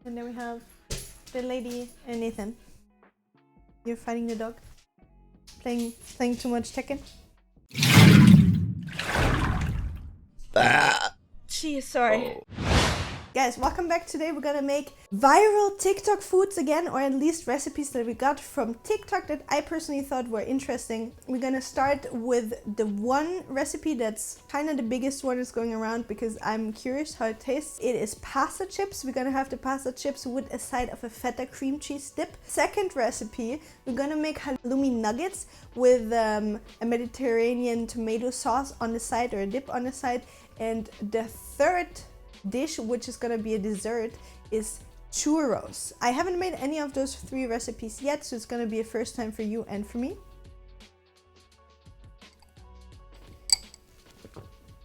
And then we have the lady and Nathan. You're fighting the dog. Playing too much Tekken. Gee, sorry. Guys, welcome back. Today we're gonna make viral TikTok foods again, or at least recipes that we got from TikTok that I personally thought were interesting. We're gonna start with the one recipe that's kind of the biggest one that's going around because I'm curious how it tastes. It is pasta chips. We're gonna have the pasta chips with a side of a feta cream cheese dip. Second recipe, we're gonna make halloumi nuggets with a Mediterranean tomato sauce on the side, or a dip on the side. And the third dish, which is gonna be a dessert, is churros. I haven't made any of those three recipes yet, so it's gonna be a first time for you and for me.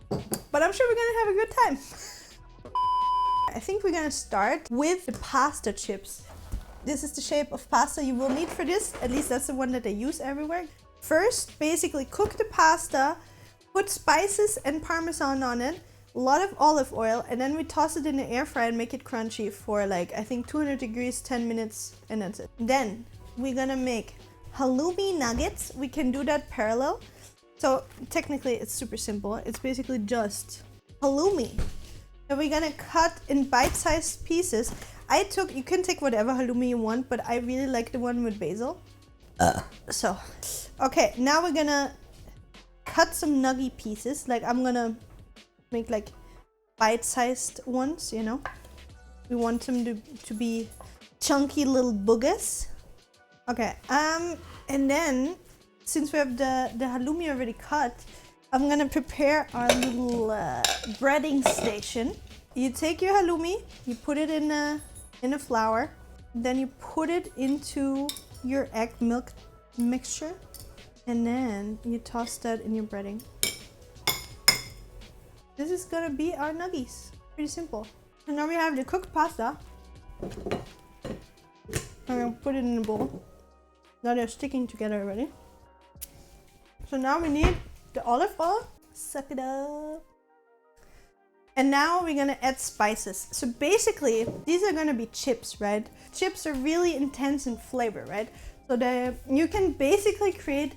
But I'm sure we're gonna have a good time. I think we're gonna start with the pasta chips. This is the shape of pasta you will need for this. At least that's the one that they use everywhere. First, basically cook the pasta, put spices and parmesan on it, a lot of olive oil, and then we toss it in the air fryer and make it crunchy for like, I think 200 degrees, 10 minutes, and that's it. Then we're gonna make halloumi nuggets. We can do that parallel. So technically it's super simple. It's basically just halloumi. So we're gonna cut in bite-sized pieces. You can take whatever halloumi you want, but I really like the one with basil. Okay, now we're gonna cut some nugget pieces. Like, I'm gonna make like bite-sized ones, you know. We want them to be chunky little boogers. Okay, and then since we have the halloumi already cut, I'm gonna prepare our little breading station. You take your halloumi, you put it in a flour, then you put it into your egg milk mixture, and then you toss that in your breading. This is gonna be our nuggies. Pretty simple. And now we have the cooked pasta. I'm gonna put it in a bowl. Now they're sticking together already. So now we need the olive oil. Suck it up. And now we're gonna add spices. So basically, these are gonna be chips, right? Chips are really intense in flavor, right? So you can basically create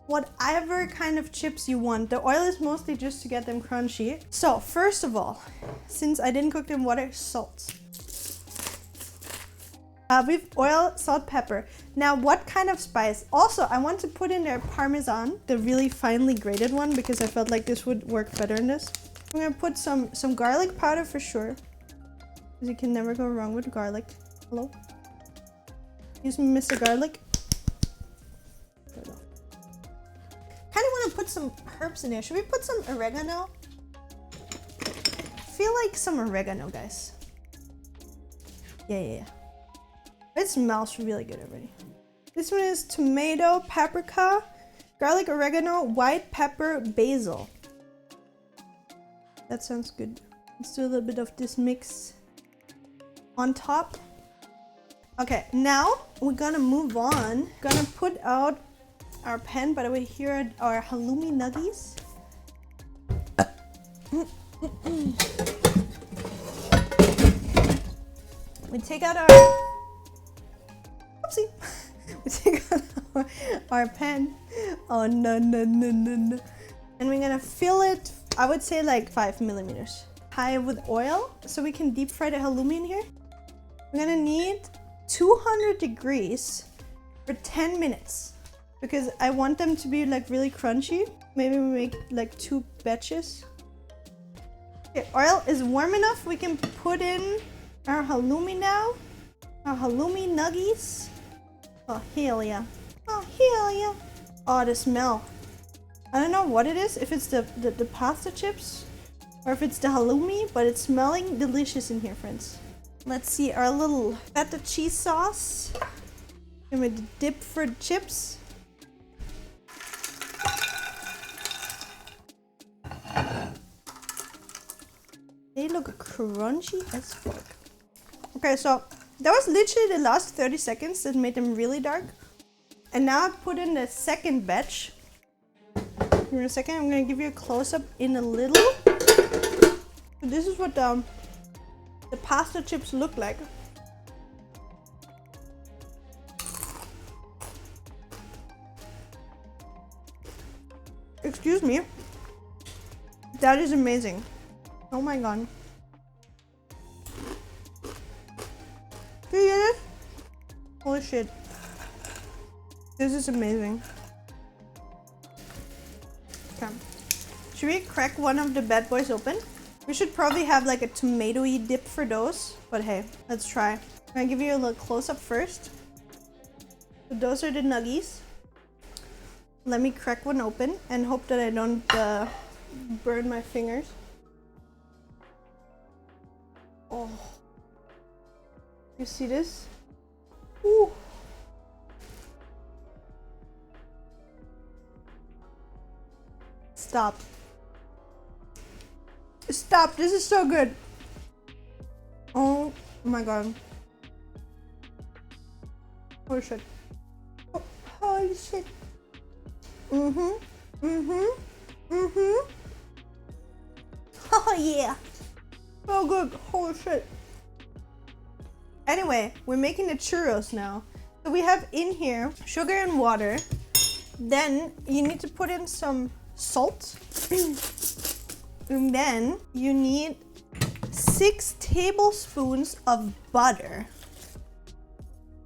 whatever kind of chips you want. The oil is mostly just to get them crunchy. So first of all, since I didn't cook them in water, salt. We've oil, salt, pepper. Now what kind of spice? Also, I want to put in there parmesan, the really finely grated one, because I felt like this would work better in this. I'm gonna put some garlic powder for sure, because you can never go wrong with garlic. Hello? Use Mr. Garlic. Kind of want to put some herbs in there. Should we put some oregano? I feel like some oregano, guys. Yeah. It smells really good already. This one is tomato, paprika, garlic, oregano, white pepper, basil. That sounds good. Let's do a little bit of this mix on top. Okay, now we're gonna move on. Gonna put out our pan. By the way, here are our halloumi nuggies. We take out our... Oopsie. We take out our pan. Oh, no. And we're gonna fill it, I would say like 5 millimeters. High with oil, so we can deep fry the halloumi in here. We're gonna need 200 degrees for 10 minutes. Because I want them to be like really crunchy. Maybe we make like 2 batches. Okay, oil is warm enough. We can put in our halloumi now. Our halloumi nuggies. Oh, hell yeah. Oh, the smell. I don't know what it is. If it's the pasta chips or if it's the halloumi, but it's smelling delicious in here, friends. Let's see our little feta cheese sauce. And with the dip for the chips. They look crunchy as fuck. Okay, so that was literally the last 30 seconds that made them really dark. And now I've put in the second batch. Give me a second, I'm gonna give you a close-up in a little. So this is what the pasta chips look like. Excuse me. That is amazing. Oh my god. Do you get it? Holy shit. This is amazing. Okay. Should we crack one of the bad boys open? We should probably have like a tomato-y dip for those. But hey, let's try. I'm gonna give you a little close-up first. So those are the nuggies. Let me crack one open and hope that I don't burn my fingers. Oh. You see this? Ooh. Stop. Stop, this is so good. Oh my god. Holy shit. Oh, holy shit. Oh yeah. So good. Holy shit. Anyway, we're making the churros now. So we have in here sugar and water. Then you need to put in some salt. And then you need 6 tablespoons of butter.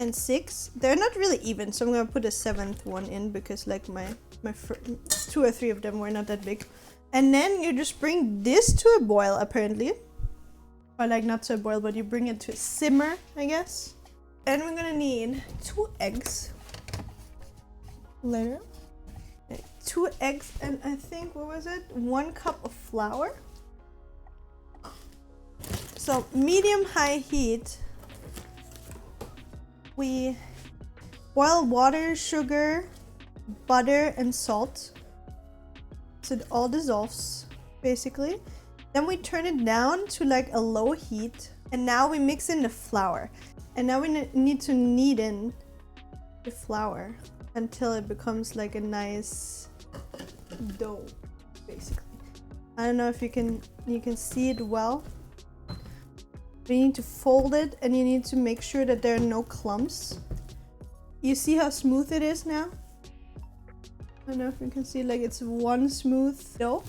And 6, they're not really even, so I'm gonna put a 7th one in because like my 2 or 3 of them were not that big. And then you just bring this to a boil apparently. Or like not to a boil, but you bring it to a simmer, I guess. And we're gonna need 2 eggs. Later. 2 eggs and I think, what was it? 1 cup of flour. So medium-high heat. We boil water, sugar, butter, and salt. So it all dissolves, basically. Then we turn it down to like a low heat. And now we mix in the flour. And now we need to knead in the flour until it becomes like a nice dough, basically. I don't know if you can see it well. But you need to fold it and you need to make sure that there are no clumps. You see how smooth it is now? I don't know if you can see, like it's one smooth dough.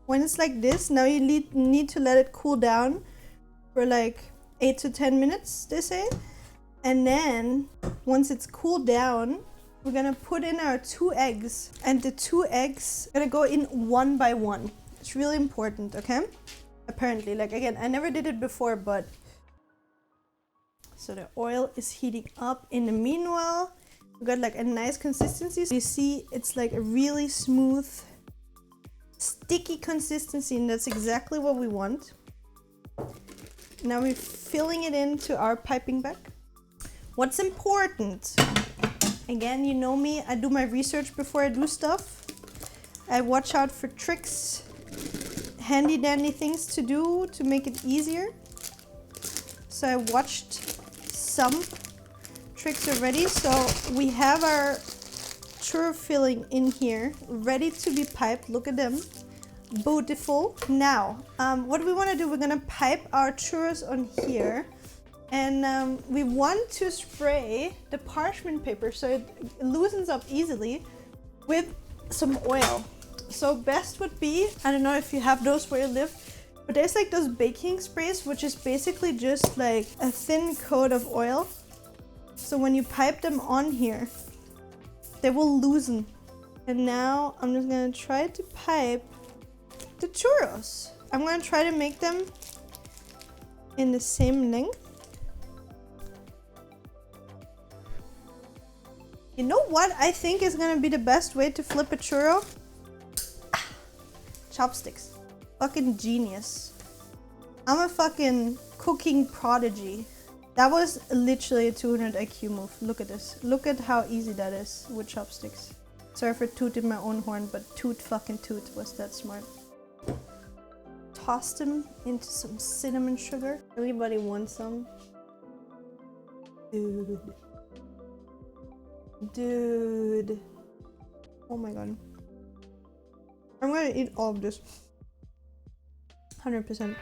When it's like this, now you need to let it cool down for like 8 to 10 minutes, they say. And then once it's cooled down, we're gonna put in our 2 eggs. And the 2 eggs are gonna go in one by one. It's really important, okay? Apparently, like again, I never did it before, but... So the oil is heating up. In the meanwhile, we got like a nice consistency. So you see, it's like a really smooth, sticky consistency, and that's exactly what we want. Now we're filling it into our piping bag. What's important? Again, you know me, I do my research before I do stuff. I watch out for tricks, handy dandy things to do to make it easier. So I watched some tricks already. So we have our churro filling in here, ready to be piped. Look at them. Beautiful. Now, what we want to do, we're gonna pipe our churros on here, and we want to spray the parchment paper so it loosens up easily with some oil. So best would be, I don't know if you have those where you live, but there's like those baking sprays, which is basically just like a thin coat of oil. So when you pipe them on here, they will loosen. And now I'm just gonna try to pipe the churros. I'm gonna try to make them in the same length. You know what I think is gonna be the best way to flip a churro? Chopsticks. Fucking genius. I'm a fucking cooking prodigy. That was literally a 200 IQ move. Look at this. Look at how easy that is with chopsticks. Sorry for tooting my own horn, but toot fucking toot was that smart. Toss them into some cinnamon sugar. Anybody want some? Dude. Oh my god. I'm gonna eat all of this. 100%.